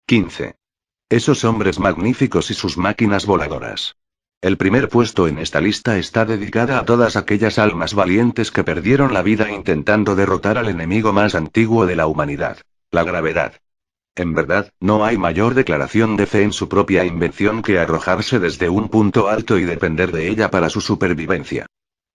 15. Esos hombres magníficos y sus máquinas voladoras. El primer puesto en esta lista está dedicada a todas aquellas almas valientes que perdieron la vida intentando derrotar al enemigo más antiguo de la humanidad, la gravedad. En verdad, no hay mayor declaración de fe en su propia invención que arrojarse desde un punto alto y depender de ella para su supervivencia.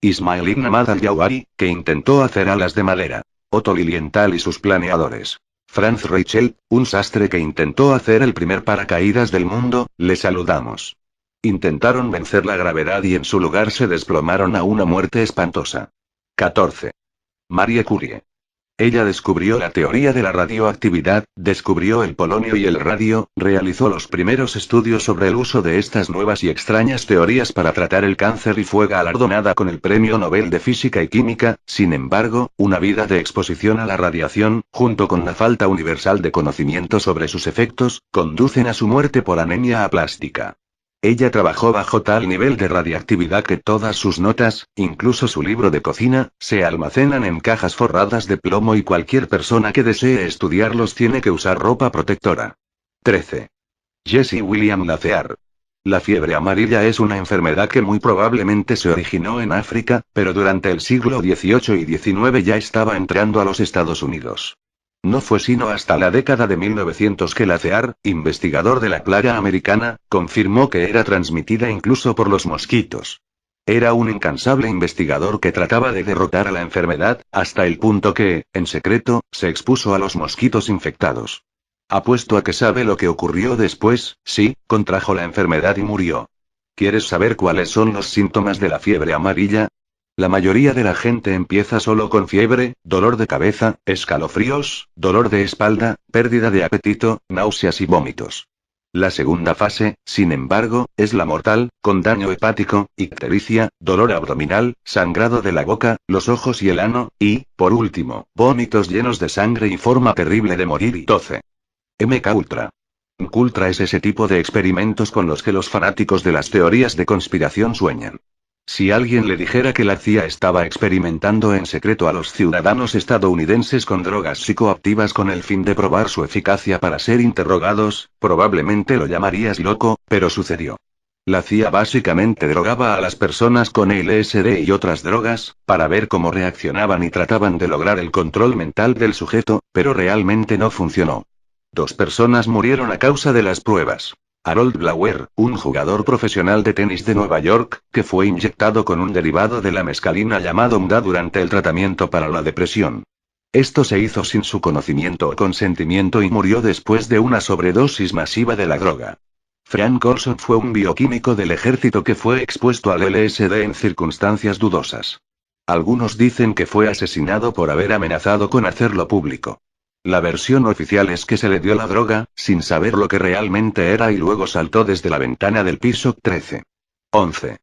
Ismail ibn Ahmad al-Jawari, que intentó hacer alas de madera. Otto Lilienthal y sus planeadores. Franz Reichel, un sastre que intentó hacer el primer paracaídas del mundo, le saludamos. Intentaron vencer la gravedad y en su lugar se desplomaron a una muerte espantosa. 14. Marie Curie. Ella descubrió la teoría de la radioactividad, descubrió el polonio y el radio, realizó los primeros estudios sobre el uso de estas nuevas y extrañas teorías para tratar el cáncer y fue galardonada con el Premio Nobel de Física y Química. Sin embargo, una vida de exposición a la radiación, junto con la falta universal de conocimiento sobre sus efectos, conducen a su muerte por anemia aplástica. Ella trabajó bajo tal nivel de radiactividad que todas sus notas, incluso su libro de cocina, se almacenan en cajas forradas de plomo y cualquier persona que desee estudiarlos tiene que usar ropa protectora. 13. Jesse William Lacear. La fiebre amarilla es una enfermedad que muy probablemente se originó en África, pero durante el siglo XVIII y XIX ya estaba entrando a los Estados Unidos. No fue sino hasta la década de 1900 que Lacear, investigador de la plaga americana, confirmó que era transmitida incluso por los mosquitos. Era un incansable investigador que trataba de derrotar a la enfermedad, hasta el punto que, en secreto, se expuso a los mosquitos infectados. Apuesto a que sabe lo que ocurrió después. Sí, contrajo la enfermedad y murió. ¿Quieres saber cuáles son los síntomas de la fiebre amarilla? La mayoría de la gente empieza solo con fiebre, dolor de cabeza, escalofríos, dolor de espalda, pérdida de apetito, náuseas y vómitos. La segunda fase, sin embargo, es la mortal, con daño hepático, ictericia, dolor abdominal, sangrado de la boca, los ojos y el ano, y, por último, vómitos llenos de sangre y forma terrible de morir. Y 12. MK Ultra. MK Ultra es ese tipo de experimentos con los que los fanáticos de las teorías de conspiración sueñan. Si alguien le dijera que la CIA estaba experimentando en secreto a los ciudadanos estadounidenses con drogas psicoactivas con el fin de probar su eficacia para ser interrogados, probablemente lo llamarías loco, pero sucedió. La CIA básicamente drogaba a las personas con LSD y otras drogas, para ver cómo reaccionaban y trataban de lograr el control mental del sujeto, pero realmente no funcionó. 2 personas murieron a causa de las pruebas. Harold Blauer, un jugador profesional de tenis de Nueva York, que fue inyectado con un derivado de la mescalina llamado MDA durante el tratamiento para la depresión. Esto se hizo sin su conocimiento o consentimiento y murió después de una sobredosis masiva de la droga. Frank Olson fue un bioquímico del ejército que fue expuesto al LSD en circunstancias dudosas. Algunos dicen que fue asesinado por haber amenazado con hacerlo público. La versión oficial es que se le dio la droga, sin saber lo que realmente era y luego saltó desde la ventana del piso 13. 11.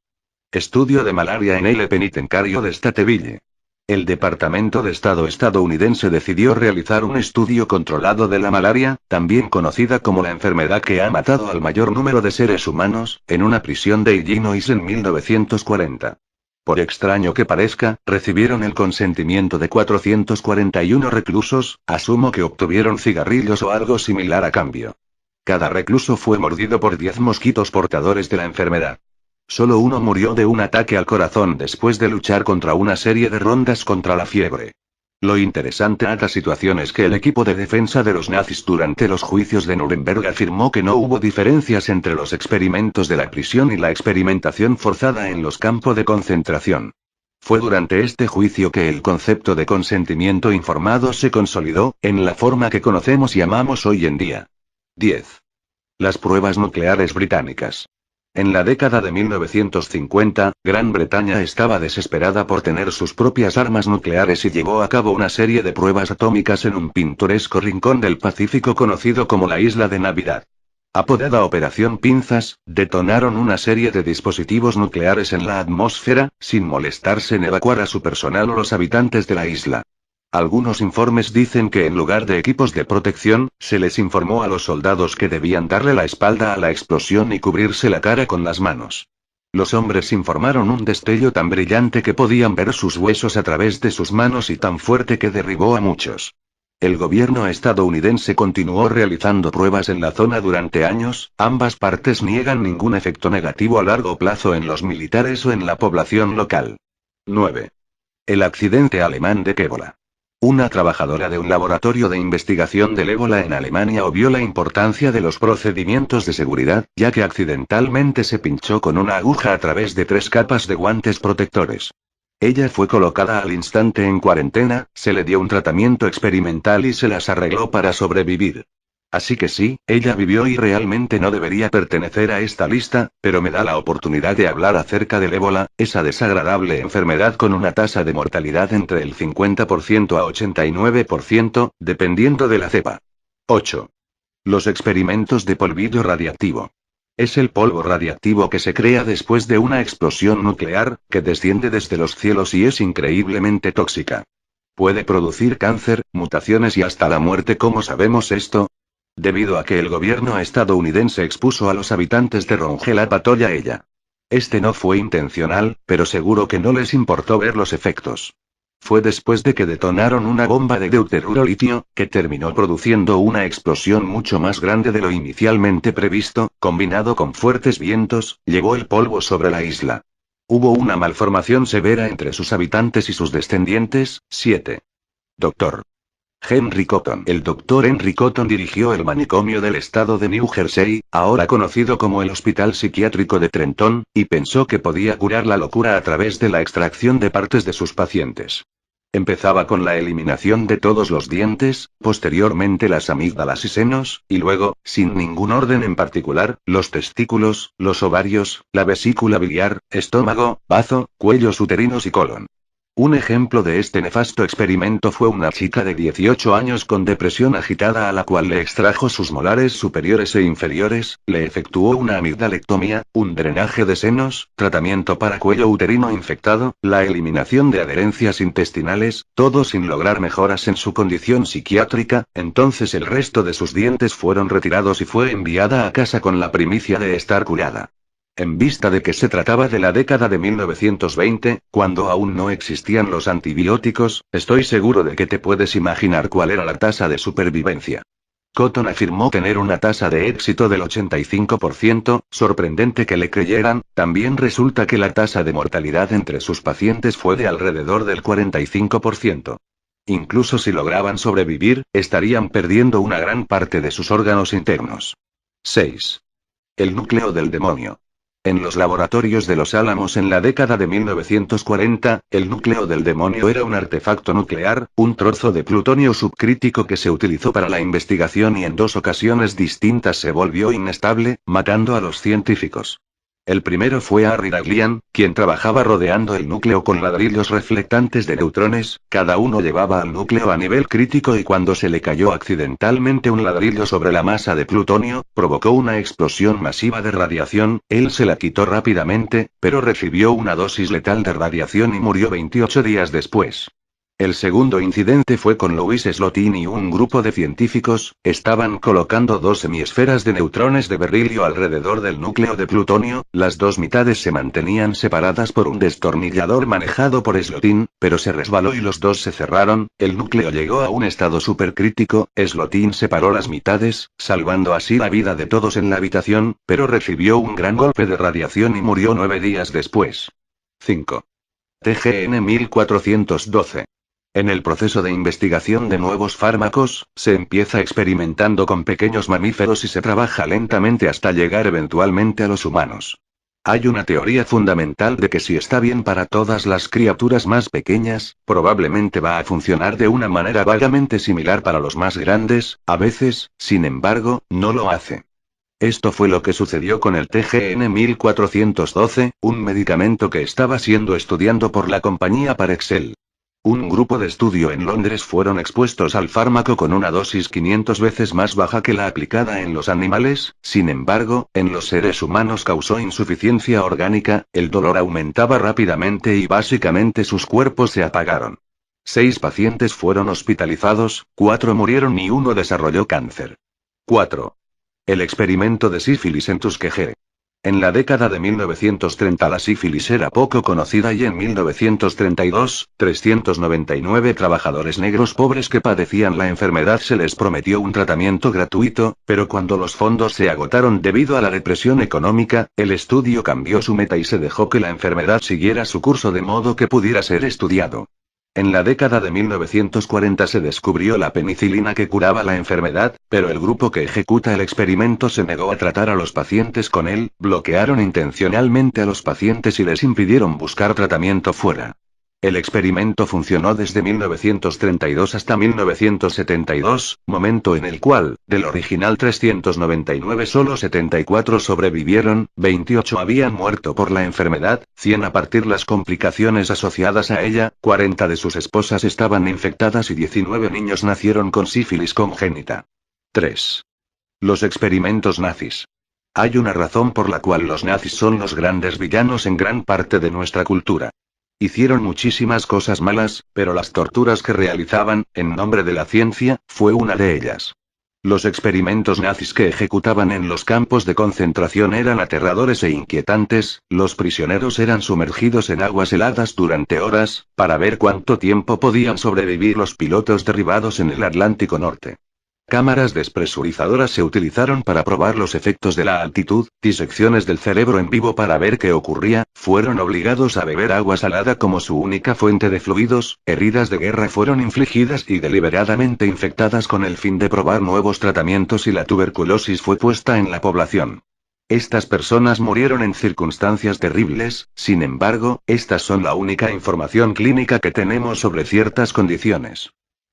Estudio de malaria en el penitenciario de Stateville. El Departamento de Estado estadounidense decidió realizar un estudio controlado de la malaria, también conocida como la enfermedad que ha matado al mayor número de seres humanos, en una prisión de Illinois en 1940. Por extraño que parezca, recibieron el consentimiento de 441 reclusos, asumo que obtuvieron cigarrillos o algo similar a cambio. Cada recluso fue mordido por 10 mosquitos portadores de la enfermedad. Solo uno murió de un ataque al corazón después de luchar contra una serie de rondas contra la fiebre. Lo interesante de esta situación es que el equipo de defensa de los nazis durante los juicios de Nuremberg afirmó que no hubo diferencias entre los experimentos de la prisión y la experimentación forzada en los campos de concentración. Fue durante este juicio que el concepto de consentimiento informado se consolidó, en la forma que conocemos y amamos hoy en día. 10. Las pruebas nucleares británicas. En la década de 1950, Gran Bretaña estaba desesperada por tener sus propias armas nucleares y llevó a cabo una serie de pruebas atómicas en un pintoresco rincón del Pacífico conocido como la Isla de Navidad. Apodada Operación Pinzas, detonaron una serie de dispositivos nucleares en la atmósfera, sin molestarse en evacuar a su personal o los habitantes de la isla. Algunos informes dicen que en lugar de equipos de protección, se les informó a los soldados que debían darle la espalda a la explosión y cubrirse la cara con las manos. Los hombres informaron un destello tan brillante que podían ver sus huesos a través de sus manos y tan fuerte que derribó a muchos. El gobierno estadounidense continuó realizando pruebas en la zona durante años, ambas partes niegan ningún efecto negativo a largo plazo en los militares o en la población local. 9. El accidente alemán de ébola. Una trabajadora de un laboratorio de investigación del ébola en Alemania obvió la importancia de los procedimientos de seguridad, ya que accidentalmente se pinchó con una aguja a través de 3 capas de guantes protectores. Ella fue colocada al instante en cuarentena, se le dio un tratamiento experimental y se las arregló para sobrevivir. Así que sí, ella vivió y realmente no debería pertenecer a esta lista, pero me da la oportunidad de hablar acerca del ébola, esa desagradable enfermedad con una tasa de mortalidad entre el 50% a 89%, dependiendo de la cepa. 8. Los experimentos de polvillo radiactivo. Es el polvo radiactivo que se crea después de una explosión nuclear, que desciende desde los cielos y es increíblemente tóxica. Puede producir cáncer, mutaciones y hasta la muerte. ¿Cómo sabemos esto? Debido a que el gobierno estadounidense expuso a los habitantes de Rongel a ella. Este no fue intencional, pero seguro que no les importó ver los efectos. Fue después de que detonaron una bomba de deuteruro litio, que terminó produciendo una explosión mucho más grande de lo inicialmente previsto, combinado con fuertes vientos, llevó el polvo sobre la isla. Hubo una malformación severa entre sus habitantes y sus descendientes. 7. Dr. Henry Cotton. El Dr. Henry Cotton dirigió el manicomio del estado de New Jersey, ahora conocido como el Hospital Psiquiátrico de Trenton, y pensó que podía curar la locura a través de la extracción de partes de sus pacientes. Empezaba con la eliminación de todos los dientes, posteriormente las amígdalas y senos, y luego, sin ningún orden en particular, los testículos, los ovarios, la vesícula biliar, estómago, bazo, cuellos uterinos y colon. Un ejemplo de este nefasto experimento fue una chica de 18 años con depresión agitada a la cual le extrajo sus molares superiores e inferiores, le efectuó una amigdalectomía, un drenaje de senos, tratamiento para cuello uterino infectado, la eliminación de adherencias intestinales, todo sin lograr mejoras en su condición psiquiátrica. Entonces el resto de sus dientes fueron retirados y fue enviada a casa con la primicia de estar curada. En vista de que se trataba de la década de 1920, cuando aún no existían los antibióticos, estoy seguro de que te puedes imaginar cuál era la tasa de supervivencia. Cotton afirmó tener una tasa de éxito del 85%, sorprendente que le creyeran. También resulta que la tasa de mortalidad entre sus pacientes fue de alrededor del 45%. Incluso si lograban sobrevivir, estarían perdiendo una gran parte de sus órganos internos. 6. El núcleo del demonio. En los laboratorios de Los Álamos en la década de 1940, el núcleo del demonio era un artefacto nuclear, un trozo de plutonio subcrítico que se utilizó para la investigación y en 2 ocasiones distintas se volvió inestable, matando a los científicos. El primero fue Harry Daghlian, quien trabajaba rodeando el núcleo con ladrillos reflectantes de neutrones, cada uno llevaba al núcleo a nivel crítico y cuando se le cayó accidentalmente un ladrillo sobre la masa de plutonio, provocó una explosión masiva de radiación. Él se la quitó rápidamente, pero recibió una dosis letal de radiación y murió 28 días después. El segundo incidente fue con Louis Slotin y un grupo de científicos, estaban colocando 2 semiesferas de neutrones de berrilio alrededor del núcleo de plutonio, las 2 mitades se mantenían separadas por un destornillador manejado por Slotin, pero se resbaló y los 2 se cerraron, el núcleo llegó a un estado supercrítico, Slotin separó las mitades, salvando así la vida de todos en la habitación, pero recibió un gran golpe de radiación y murió 9 días después. 5. TGN 1412. En el proceso de investigación de nuevos fármacos, se empieza experimentando con pequeños mamíferos y se trabaja lentamente hasta llegar eventualmente a los humanos. Hay una teoría fundamental de que si está bien para todas las criaturas más pequeñas, probablemente va a funcionar de una manera vagamente similar para los más grandes, a veces, sin embargo, no lo hace. Esto fue lo que sucedió con el TGN 1412, un medicamento que estaba siendo estudiado por la compañía Parexel. Un grupo de estudio en Londres fueron expuestos al fármaco con una dosis 500 veces más baja que la aplicada en los animales, sin embargo, en los seres humanos causó insuficiencia orgánica, el dolor aumentaba rápidamente y básicamente sus cuerpos se apagaron. 6 pacientes fueron hospitalizados, 4 murieron y 1 desarrolló cáncer. 4. El experimento de sífilis en Tuskegee. En la década de 1930 la sífilis era poco conocida y en 1932, 399 trabajadores negros pobres que padecían la enfermedad se les prometió un tratamiento gratuito, pero cuando los fondos se agotaron debido a la depresión económica, el estudio cambió su meta y se dejó que la enfermedad siguiera su curso de modo que pudiera ser estudiado. En la década de 1940 se descubrió la penicilina que curaba la enfermedad, pero el grupo que ejecuta el experimento se negó a tratar a los pacientes con él, bloquearon intencionalmente a los pacientes y les impidieron buscar tratamiento fuera. El experimento funcionó desde 1932 hasta 1972, momento en el cual, del original 399 solo 74 sobrevivieron, 28 habían muerto por la enfermedad, 100 a partir las complicaciones asociadas a ella, 40 de sus esposas estaban infectadas y 19 niños nacieron con sífilis congénita. 3. Los experimentos nazis. Hay una razón por la cual los nazis son los grandes villanos en gran parte de nuestra cultura. Hicieron muchísimas cosas malas, pero las torturas que realizaban, en nombre de la ciencia, fue una de ellas. Los experimentos nazis que ejecutaban en los campos de concentración eran aterradores e inquietantes, los prisioneros eran sumergidos en aguas heladas durante horas, para ver cuánto tiempo podían sobrevivir los pilotos derribados en el Atlántico Norte. Cámaras despresurizadoras se utilizaron para probar los efectos de la altitud, disecciones del cerebro en vivo para ver qué ocurría, fueron obligados a beber agua salada como su única fuente de fluidos, heridas de guerra fueron infligidas y deliberadamente infectadas con el fin de probar nuevos tratamientos y la tuberculosis fue puesta en la población. Estas personas murieron en circunstancias terribles, sin embargo, estas son la única información clínica que tenemos sobre ciertas condiciones.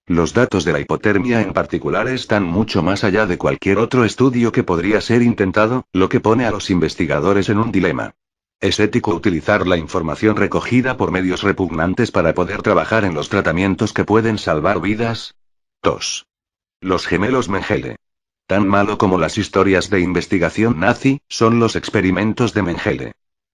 Los datos de la hipotermia en particular están mucho más allá de cualquier otro estudio que podría ser intentado, lo que pone a los investigadores en un dilema. ¿Es ético utilizar la información recogida por medios repugnantes para poder trabajar en los tratamientos que pueden salvar vidas? 2. Los gemelos Mengele. Tan malo como las historias de investigación nazi, son los experimentos de Mengele.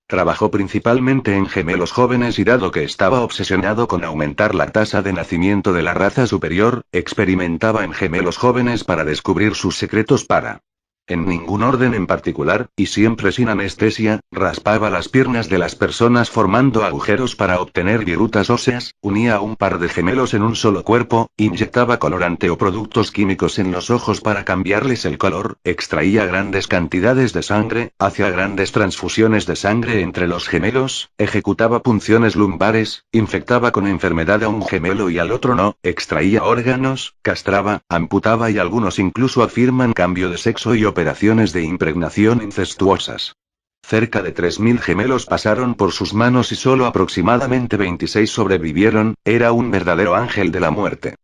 Trabajó principalmente en gemelos jóvenes y dado que estaba obsesionado con aumentar la tasa de nacimiento de la raza superior, experimentaba en gemelos jóvenes para descubrir sus secretos para, en ningún orden en particular, y siempre sin anestesia, raspaba las piernas de las personas formando agujeros para obtener virutas óseas, unía a un par de gemelos en un solo cuerpo, inyectaba colorante o productos químicos en los ojos para cambiarles el color, extraía grandes cantidades de sangre, hacía grandes transfusiones de sangre entre los gemelos, ejecutaba punciones lumbares, infectaba con enfermedad a un gemelo y al otro no, extraía órganos, castraba, amputaba y algunos incluso afirman cambio de sexo y operaciones de impregnación incestuosas. Cerca de 3.000 gemelos pasaron por sus manos y solo aproximadamente 26 sobrevivieron, era un verdadero ángel de la muerte.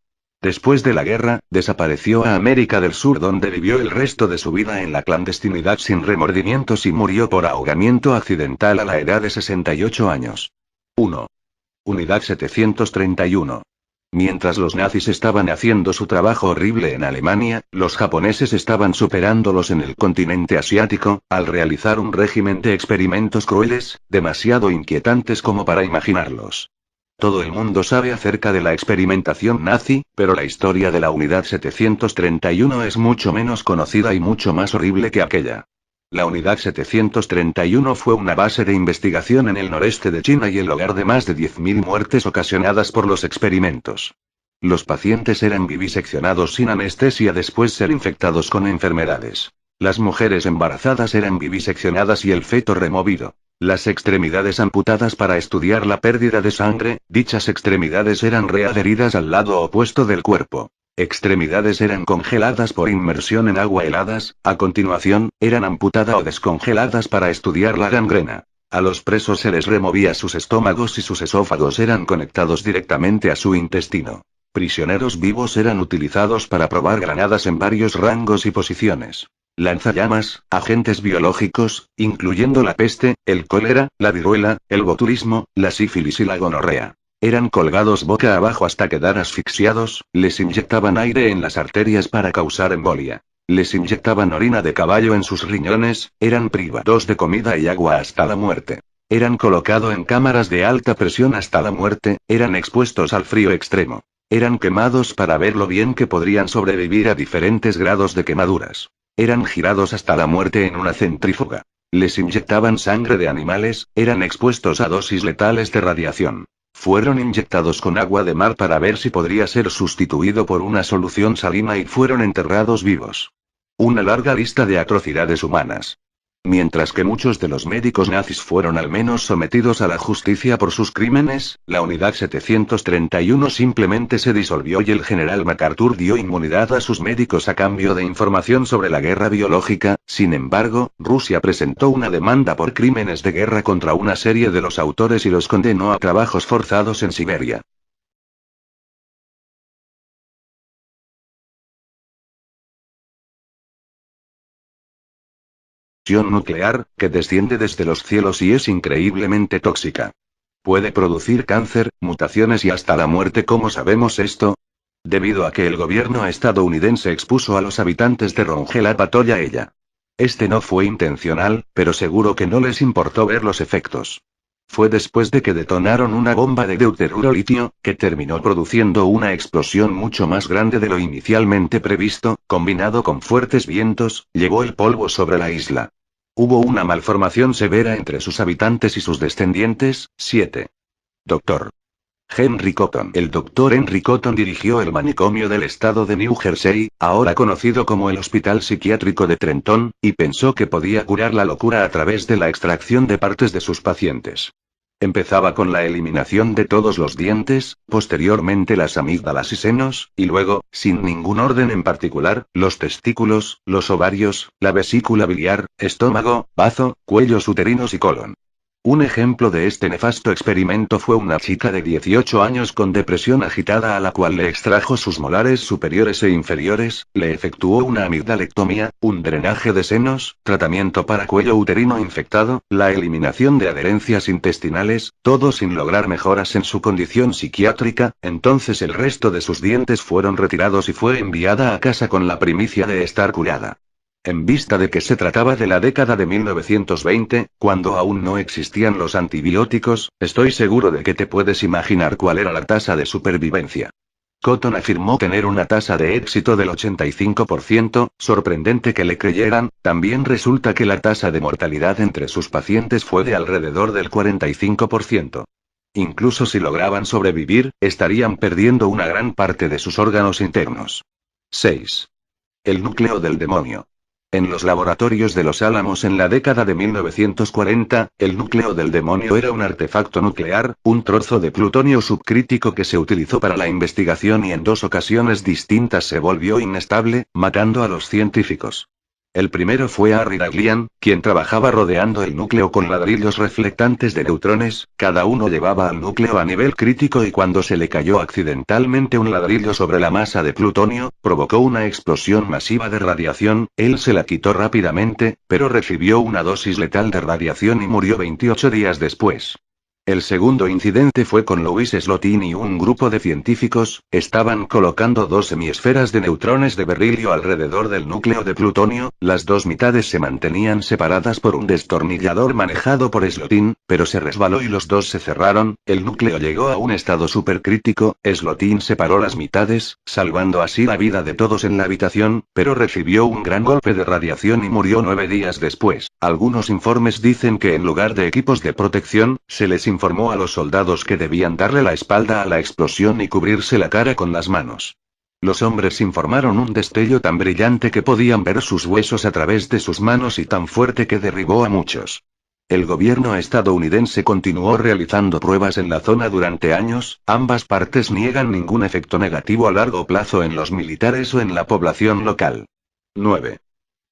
Después de la guerra, desapareció a América del Sur donde vivió el resto de su vida en la clandestinidad sin remordimientos y murió por ahogamiento accidental a la edad de 68 años. 1. Unidad 731. Mientras los nazis estaban haciendo su trabajo horrible en Alemania, los japoneses estaban superándolos en el continente asiático, al realizar un régimen de experimentos crueles, demasiado inquietantes como para imaginarlos. Todo el mundo sabe acerca de la experimentación nazi, pero la historia de la Unidad 731 es mucho menos conocida y mucho más horrible que aquella. La Unidad 731 fue una base de investigación en el noreste de China y el hogar de más de 10.000 muertes ocasionadas por los experimentos. Los pacientes eran viviseccionados sin anestesia después de ser infectados con enfermedades. Las mujeres embarazadas eran viviseccionadas y el feto removido. Las extremidades amputadas para estudiar la pérdida de sangre, dichas extremidades eran readheridas al lado opuesto del cuerpo. Extremidades eran congeladas por inmersión en agua heladas, a continuación, eran amputadas o descongeladas para estudiar la gangrena. A los presos se les removía sus estómagos y sus esófagos eran conectados directamente a su intestino. Prisioneros vivos eran utilizados para probar granadas en varios rangos y posiciones. Lanzallamas, agentes biológicos, incluyendo la peste, el cólera, la viruela, el botulismo, la sífilis y la gonorrea. Eran colgados boca abajo hasta quedar asfixiados, les inyectaban aire en las arterias para causar embolia. Les inyectaban orina de caballo en sus riñones, eran privados de comida y agua hasta la muerte. Eran colocados en cámaras de alta presión hasta la muerte, eran expuestos al frío extremo. Eran quemados para ver lo bien que podrían sobrevivir a diferentes grados de quemaduras. Eran girados hasta la muerte en una centrífuga. Les inyectaban sangre de animales, eran expuestos a dosis letales de radiación. Fueron inyectados con agua de mar para ver si podría ser sustituido por una solución salina y fueron enterrados vivos. Una larga lista de atrocidades humanas. Mientras que muchos de los médicos nazis fueron al menos sometidos a la justicia por sus crímenes, la Unidad 731 simplemente se disolvió y el general MacArthur dio inmunidad a sus médicos a cambio de información sobre la guerra biológica. Sin embargo, Rusia presentó una demanda por crímenes de guerra contra una serie de los autores y los condenó a trabajos forzados en Siberia. Nuclear, que desciende desde los cielos y es increíblemente tóxica. Puede producir cáncer, mutaciones y hasta la muerte. ¿Cómo sabemos esto? Debido a que el gobierno estadounidense expuso a los habitantes de Rongel a ella. Este no fue intencional, pero seguro que no les importó ver los efectos. Fue después de que detonaron una bomba de deuteruro-litio, que terminó produciendo una explosión mucho más grande de lo inicialmente previsto, combinado con fuertes vientos, llevó el polvo sobre la isla. Hubo una malformación severa entre sus habitantes y sus descendientes. 7. Dr. Henry Cotton. El Dr. Henry Cotton dirigió el manicomio del estado de New Jersey, ahora conocido como el Hospital Psiquiátrico de Trenton, y pensó que podía curar la locura a través de la extracción de partes de sus pacientes. Empezaba con la eliminación de todos los dientes, posteriormente las amígdalas y senos, y luego, sin ningún orden en particular, los testículos, los ovarios, la vesícula biliar, estómago, bazo, cuellos uterinos y colon. Un ejemplo de este nefasto experimento fue una chica de 18 años con depresión agitada a la cual le extrajo sus molares superiores e inferiores, le efectuó una amigdalectomía, un drenaje de senos, tratamiento para cuello uterino infectado, la eliminación de adherencias intestinales, todo sin lograr mejoras en su condición psiquiátrica. Entonces el resto de sus dientes fueron retirados y fue enviada a casa con la primicia de estar curada. En vista de que se trataba de la década de 1920, cuando aún no existían los antibióticos, estoy seguro de que te puedes imaginar cuál era la tasa de supervivencia. Cotton afirmó tener una tasa de éxito del 85%, sorprendente que le creyeran. También resulta que la tasa de mortalidad entre sus pacientes fue de alrededor del 45%. Incluso si lograban sobrevivir, estarían perdiendo una gran parte de sus órganos internos. 6. El núcleo del demonio. En los laboratorios de Los Álamos en la década de 1940, el núcleo del demonio era un artefacto nuclear, un trozo de plutonio subcrítico que se utilizó para la investigación y en 2 ocasiones distintas se volvió inestable, matando a los científicos. El primero fue Harry Daghlian, quien trabajaba rodeando el núcleo con ladrillos reflectantes de neutrones, cada uno llevaba al núcleo a nivel crítico y cuando se le cayó accidentalmente un ladrillo sobre la masa de plutonio, provocó una explosión masiva de radiación. Él se la quitó rápidamente, pero recibió una dosis letal de radiación y murió 28 días después. El segundo incidente fue con Louis Slotin y un grupo de científicos, estaban colocando 2 semiesferas de neutrones de berrilio alrededor del núcleo de plutonio, las 2 mitades se mantenían separadas por un destornillador manejado por Slotin, pero se resbaló y los 2 se cerraron, el núcleo llegó a un estado supercrítico. Slotin separó las mitades, salvando así la vida de todos en la habitación, pero recibió un gran golpe de radiación y murió 9 días después. Algunos informes dicen que en lugar de equipos de protección, se les informó a los soldados que debían darle la espalda a la explosión y cubrirse la cara con las manos. Los hombres informaron un destello tan brillante que podían ver sus huesos a través de sus manos y tan fuerte que derribó a muchos. El gobierno estadounidense continuó realizando pruebas en la zona durante años, ambas partes niegan ningún efecto negativo a largo plazo en los militares o en la población local. 9.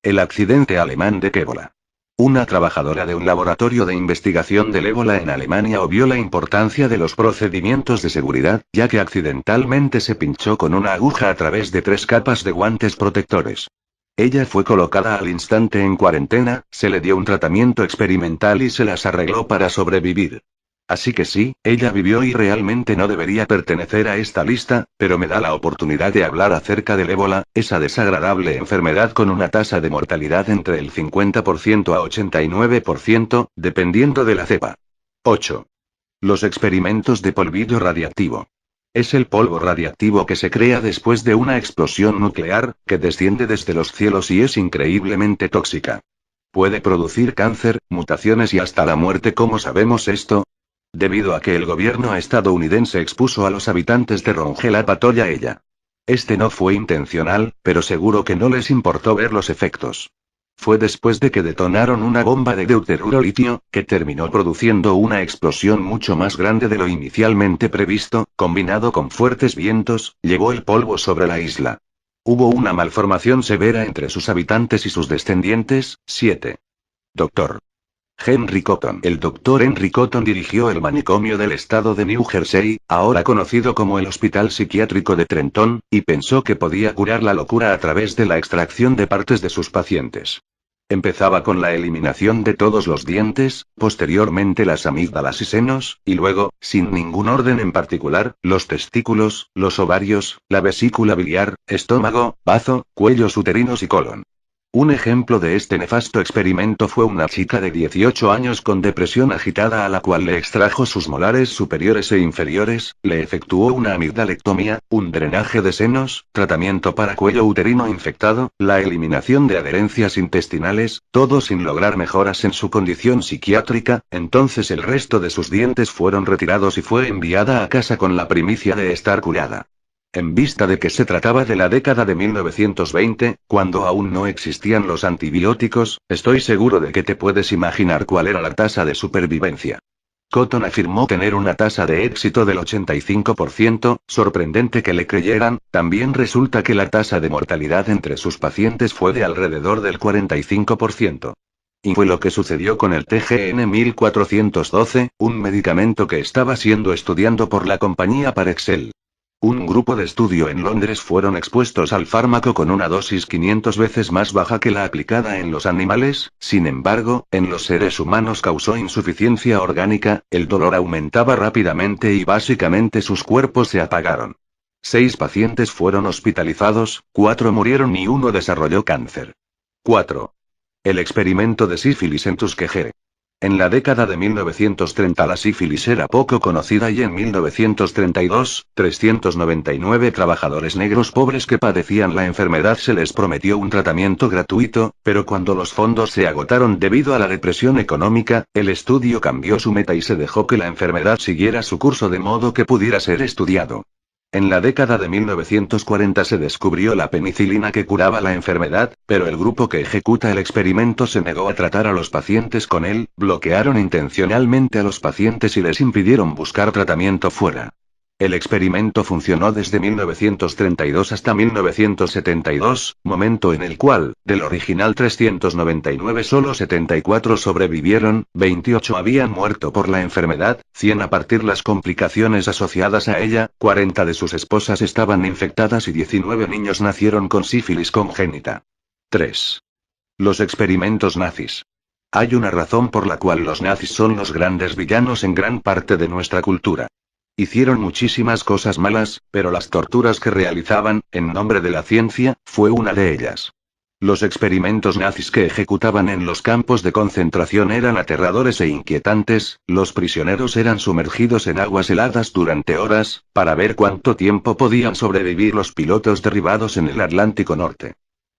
El accidente alemán de ébola. Una trabajadora de un laboratorio de investigación del ébola en Alemania obvió la importancia de los procedimientos de seguridad, ya que accidentalmente se pinchó con una aguja a través de 3 capas de guantes protectores. Ella fue colocada al instante en cuarentena, se le dio un tratamiento experimental y se las arregló para sobrevivir. Así que sí, ella vivió y realmente no debería pertenecer a esta lista, pero me da la oportunidad de hablar acerca del ébola, esa desagradable enfermedad con una tasa de mortalidad entre el 50% a 89%, dependiendo de la cepa. 8. Los experimentos de polvillo radiactivo. Es el polvo radiactivo que se crea después de una explosión nuclear, que desciende desde los cielos y es increíblemente tóxica. Puede producir cáncer, mutaciones y hasta la muerte. ¿Cómo sabemos esto? Debido a que el gobierno estadounidense expuso a los habitantes de Rongel a ella. Este no fue intencional, pero seguro que no les importó ver los efectos. Fue después de que detonaron una bomba de deuteruro litio, que terminó produciendo una explosión mucho más grande de lo inicialmente previsto, combinado con fuertes vientos, llevó el polvo sobre la isla. Hubo una malformación severa entre sus habitantes y sus descendientes. 7. Dr. Henry Cotton. El Dr. Henry Cotton dirigió el manicomio del estado de New Jersey, ahora conocido como el Hospital Psiquiátrico de Trenton, y pensó que podía curar la locura a través de la extracción de partes de sus pacientes. Empezaba con la eliminación de todos los dientes, posteriormente las amígdalas y senos, y luego, sin ningún orden en particular, los testículos, los ovarios, la vesícula biliar, estómago, bazo, cuellos uterinos y colon. Un ejemplo de este nefasto experimento fue una chica de 18 años con depresión agitada a la cual le extrajo sus molares superiores e inferiores, le efectuó una amigdalectomía, un drenaje de senos, tratamiento para cuello uterino infectado, la eliminación de adherencias intestinales, todo sin lograr mejoras en su condición psiquiátrica. Entonces el resto de sus dientes fueron retirados y fue enviada a casa con la primicia de estar curada. En vista de que se trataba de la década de 1920, cuando aún no existían los antibióticos, estoy seguro de que te puedes imaginar cuál era la tasa de supervivencia. Cotton afirmó tener una tasa de éxito del 85%, sorprendente que le creyeran. También resulta que la tasa de mortalidad entre sus pacientes fue de alrededor del 45%. Y fue lo que sucedió con el TGN 1412, un medicamento que estaba siendo estudiado por la compañía Parexel. Un grupo de estudio en Londres fueron expuestos al fármaco con una dosis 500 veces más baja que la aplicada en los animales. Sin embargo, en los seres humanos causó insuficiencia orgánica, el dolor aumentaba rápidamente y básicamente sus cuerpos se apagaron. 6 pacientes fueron hospitalizados, 4 murieron y 1 desarrolló cáncer. 4. El experimento de sífilis en Tuskegee. En la década de 1930 la sífilis era poco conocida y en 1932, 399 trabajadores negros pobres que padecían la enfermedad se les prometió un tratamiento gratuito, pero cuando los fondos se agotaron debido a la depresión económica, el estudio cambió su meta y se dejó que la enfermedad siguiera su curso de modo que pudiera ser estudiado. En la década de 1940 se descubrió la penicilina que curaba la enfermedad, pero el grupo que ejecuta el experimento se negó a tratar a los pacientes con él, bloquearon intencionalmente a los pacientes y les impidieron buscar tratamiento fuera. El experimento funcionó desde 1932 hasta 1972, momento en el cual, del original 399 solo 74 sobrevivieron, 28 habían muerto por la enfermedad, 100 a partir las complicaciones asociadas a ella, 40 de sus esposas estaban infectadas y 19 niños nacieron con sífilis congénita. 3. Los experimentos nazis. Hay una razón por la cual los nazis son los grandes villanos en gran parte de nuestra cultura. Hicieron muchísimas cosas malas, pero las torturas que realizaban, en nombre de la ciencia, fue una de ellas. Los experimentos nazis que ejecutaban en los campos de concentración eran aterradores e inquietantes. Los prisioneros eran sumergidos en aguas heladas durante horas, para ver cuánto tiempo podían sobrevivir los pilotos derribados en el Atlántico Norte.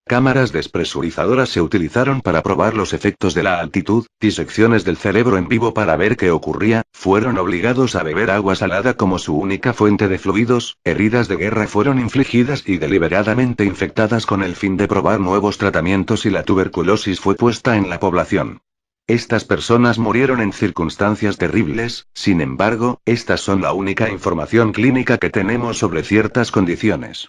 Cámaras despresurizadoras se utilizaron para probar los efectos de la altitud, disecciones del cerebro en vivo para ver qué ocurría, fueron obligados a beber agua salada como su única fuente de fluidos, heridas de guerra fueron infligidas y deliberadamente infectadas con el fin de probar nuevos tratamientos y la tuberculosis fue puesta en la población. Estas personas murieron en circunstancias terribles. Sin embargo, estas son la única información clínica que tenemos sobre ciertas condiciones.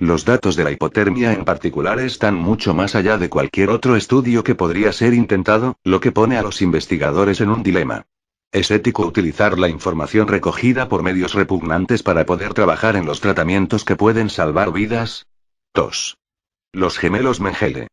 Los datos de la hipotermia en particular están mucho más allá de cualquier otro estudio que podría ser intentado, lo que pone a los investigadores en un dilema. ¿Es ético utilizar la información recogida por medios repugnantes para poder trabajar en los tratamientos que pueden salvar vidas? 2. Los gemelos Mengele.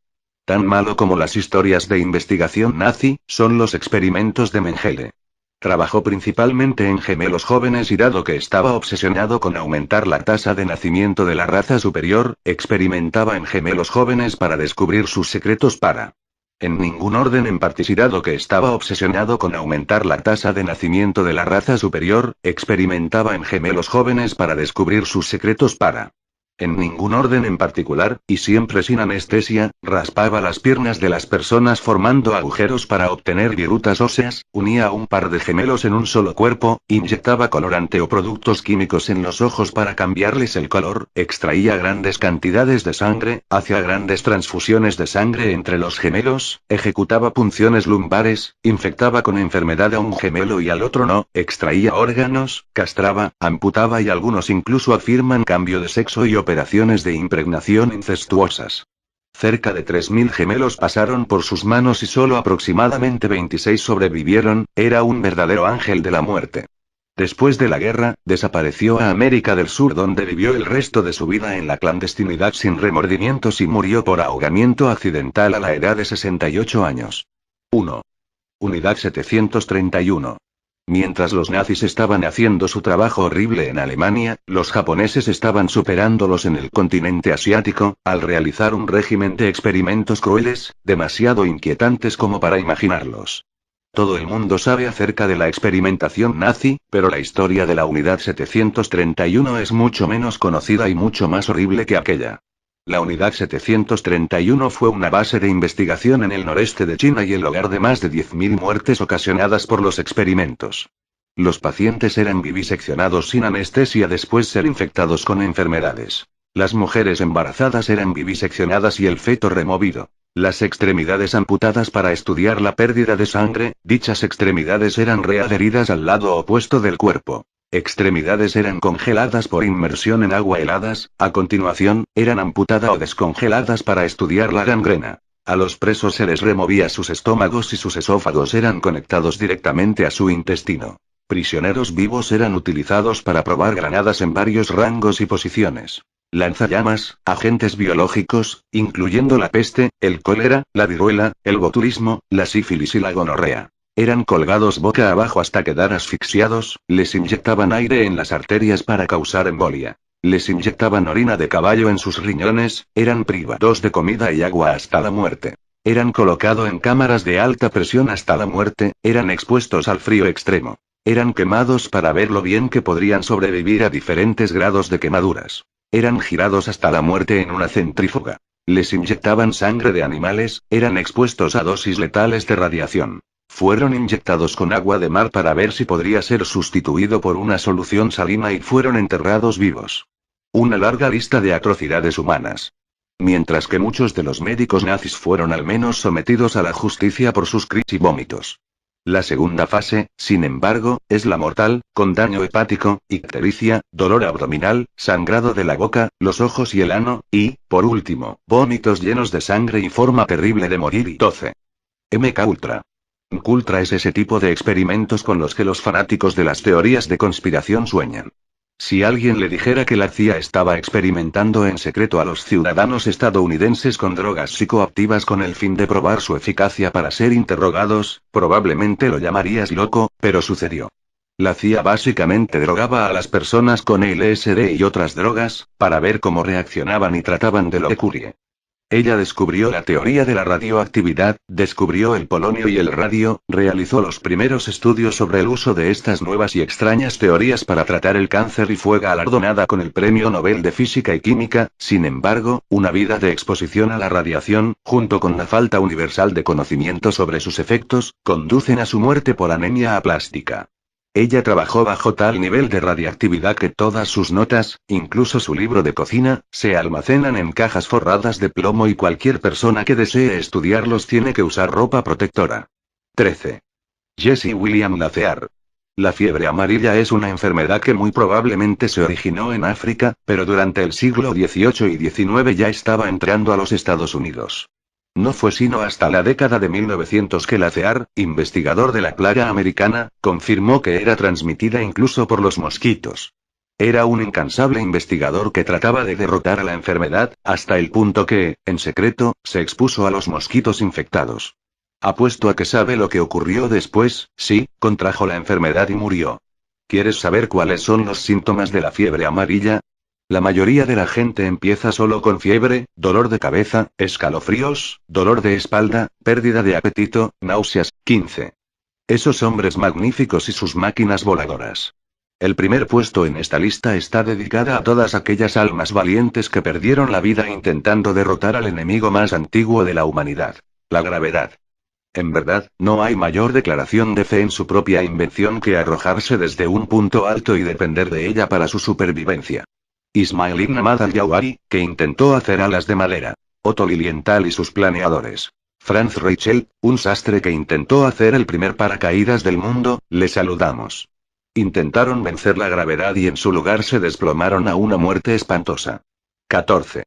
Tan malo como las historias de investigación nazi, son los experimentos de Mengele. Trabajó principalmente en gemelos jóvenes y dado que estaba obsesionado con aumentar la tasa de nacimiento de la raza superior, experimentaba en gemelos jóvenes para descubrir sus secretos para... En ningún orden en dado que estaba obsesionado con aumentar la tasa de nacimiento de la raza superior, experimentaba en gemelos jóvenes para descubrir sus secretos para... En ningún orden en particular, y siempre sin anestesia, raspaba las piernas de las personas formando agujeros para obtener virutas óseas, unía a un par de gemelos en un solo cuerpo, inyectaba colorante o productos químicos en los ojos para cambiarles el color, extraía grandes cantidades de sangre, hacía grandes transfusiones de sangre entre los gemelos, ejecutaba punciones lumbares, infectaba con enfermedad a un gemelo y al otro no, extraía órganos, castraba, amputaba y algunos incluso afirman cambio de sexo y operaciones de impregnación incestuosas. Cerca de 3.000 gemelos pasaron por sus manos y solo aproximadamente 26 sobrevivieron, era un verdadero ángel de la muerte. Después de la guerra, desapareció a América del Sur donde vivió el resto de su vida en la clandestinidad sin remordimientos y murió por ahogamiento accidental a la edad de 68 años. 1. Unidad 731. Mientras los nazis estaban haciendo su trabajo horrible en Alemania, los japoneses estaban superándolos en el continente asiático, al realizar un régimen de experimentos crueles, demasiado inquietantes como para imaginarlos. Todo el mundo sabe acerca de la experimentación nazi, pero la historia de la Unidad 731 es mucho menos conocida y mucho más horrible que aquella. La Unidad 731 fue una base de investigación en el noreste de China y el hogar de más de 10.000 muertes ocasionadas por los experimentos. Los pacientes eran viviseccionados sin anestesia después de ser infectados con enfermedades. Las mujeres embarazadas eran viviseccionadas y el feto removido. Las extremidades amputadas para estudiar la pérdida de sangre, dichas extremidades eran readheridas al lado opuesto del cuerpo. Extremidades eran congeladas por inmersión en agua heladas, a continuación, eran amputadas o descongeladas para estudiar la gangrena. A los presos se les removía sus estómagos y sus esófagos eran conectados directamente a su intestino. Prisioneros vivos eran utilizados para probar granadas en varios rangos y posiciones. Lanzallamas, agentes biológicos, incluyendo la peste, el cólera, la viruela, el botulismo, la sífilis y la gonorrea. Eran colgados boca abajo hasta quedar asfixiados, les inyectaban aire en las arterias para causar embolia. Les inyectaban orina de caballo en sus riñones, eran privados de comida y agua hasta la muerte. Eran colocados en cámaras de alta presión hasta la muerte, eran expuestos al frío extremo. Eran quemados para ver lo bien que podrían sobrevivir a diferentes grados de quemaduras. Eran girados hasta la muerte en una centrífuga. Les inyectaban sangre de animales, eran expuestos a dosis letales de radiación. Fueron inyectados con agua de mar para ver si podría ser sustituido por una solución salina y fueron enterrados vivos. Una larga lista de atrocidades humanas. Mientras que muchos de los médicos nazis fueron al menos sometidos a la justicia por sus críticas y vómitos. La segunda fase, sin embargo, es la mortal, con daño hepático, ictericia, dolor abdominal, sangrado de la boca, los ojos y el ano, y, por último, vómitos llenos de sangre y forma terrible de morir y toce. MK Ultra. MK Ultra es ese tipo de experimentos con los que los fanáticos de las teorías de conspiración sueñan. Si alguien le dijera que la CIA estaba experimentando en secreto a los ciudadanos estadounidenses con drogas psicoactivas con el fin de probar su eficacia para ser interrogados, probablemente lo llamarías loco, pero sucedió. La CIA básicamente drogaba a las personas con LSD y otras drogas, para ver cómo reaccionaban y trataban de lo que ocurría. Ella descubrió la teoría de la radioactividad, descubrió el polonio y el radio, realizó los primeros estudios sobre el uso de estas nuevas y extrañas teorías para tratar el cáncer y fue galardonada con el Premio Nobel de Física y Química. Sin embargo, una vida de exposición a la radiación, junto con la falta universal de conocimiento sobre sus efectos, conducen a su muerte por anemia aplástica. Ella trabajó bajo tal nivel de radiactividad que todas sus notas, incluso su libro de cocina, se almacenan en cajas forradas de plomo y cualquier persona que desee estudiarlos tiene que usar ropa protectora. 13. Jesse William Lacear. La fiebre amarilla es una enfermedad que muy probablemente se originó en África, pero durante el siglo XVIII y XIX ya estaba entrando a los Estados Unidos. No fue sino hasta la década de 1900 que Lacear, investigador de la plaga americana, confirmó que era transmitida incluso por los mosquitos. Era un incansable investigador que trataba de derrotar a la enfermedad, hasta el punto que, en secreto, se expuso a los mosquitos infectados. Apuesto a que sabe lo que ocurrió después. Sí, contrajo la enfermedad y murió. ¿Quieres saber cuáles son los síntomas de la fiebre amarilla? La mayoría de la gente empieza solo con fiebre, dolor de cabeza, escalofríos, dolor de espalda, pérdida de apetito, náuseas. 15. Esos hombres magníficos y sus máquinas voladoras. El primer puesto en esta lista está dedicada a todas aquellas almas valientes que perdieron la vida intentando derrotar al enemigo más antiguo de la humanidad, la gravedad. En verdad, no hay mayor declaración de fe en su propia invención que arrojarse desde un punto alto y depender de ella para su supervivencia. Ismail ibn Ahmad al-Jawari, que intentó hacer alas de madera. Otto Lilienthal y sus planeadores. Franz Reichel, un sastre que intentó hacer el primer paracaídas del mundo, le saludamos. Intentaron vencer la gravedad y en su lugar se desplomaron a una muerte espantosa. 14.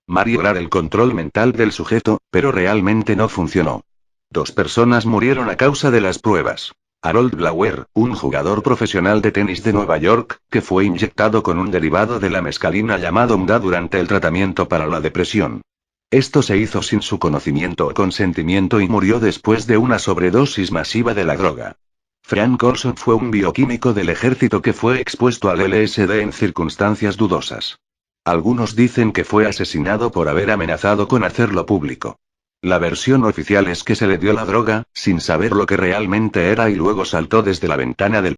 Lograr el control mental del sujeto, pero realmente no funcionó. 2 personas murieron a causa de las pruebas. Harold Blauer, un jugador profesional de tenis de Nueva York, que fue inyectado con un derivado de la mescalina llamado MDA durante el tratamiento para la depresión. Esto se hizo sin su conocimiento o consentimiento y murió después de una sobredosis masiva de la droga. Frank Olson fue un bioquímico del ejército que fue expuesto al LSD en circunstancias dudosas. Algunos dicen que fue asesinado por haber amenazado con hacerlo público. La versión oficial es que se le dio la droga, sin saber lo que realmente era y luego saltó desde la ventana del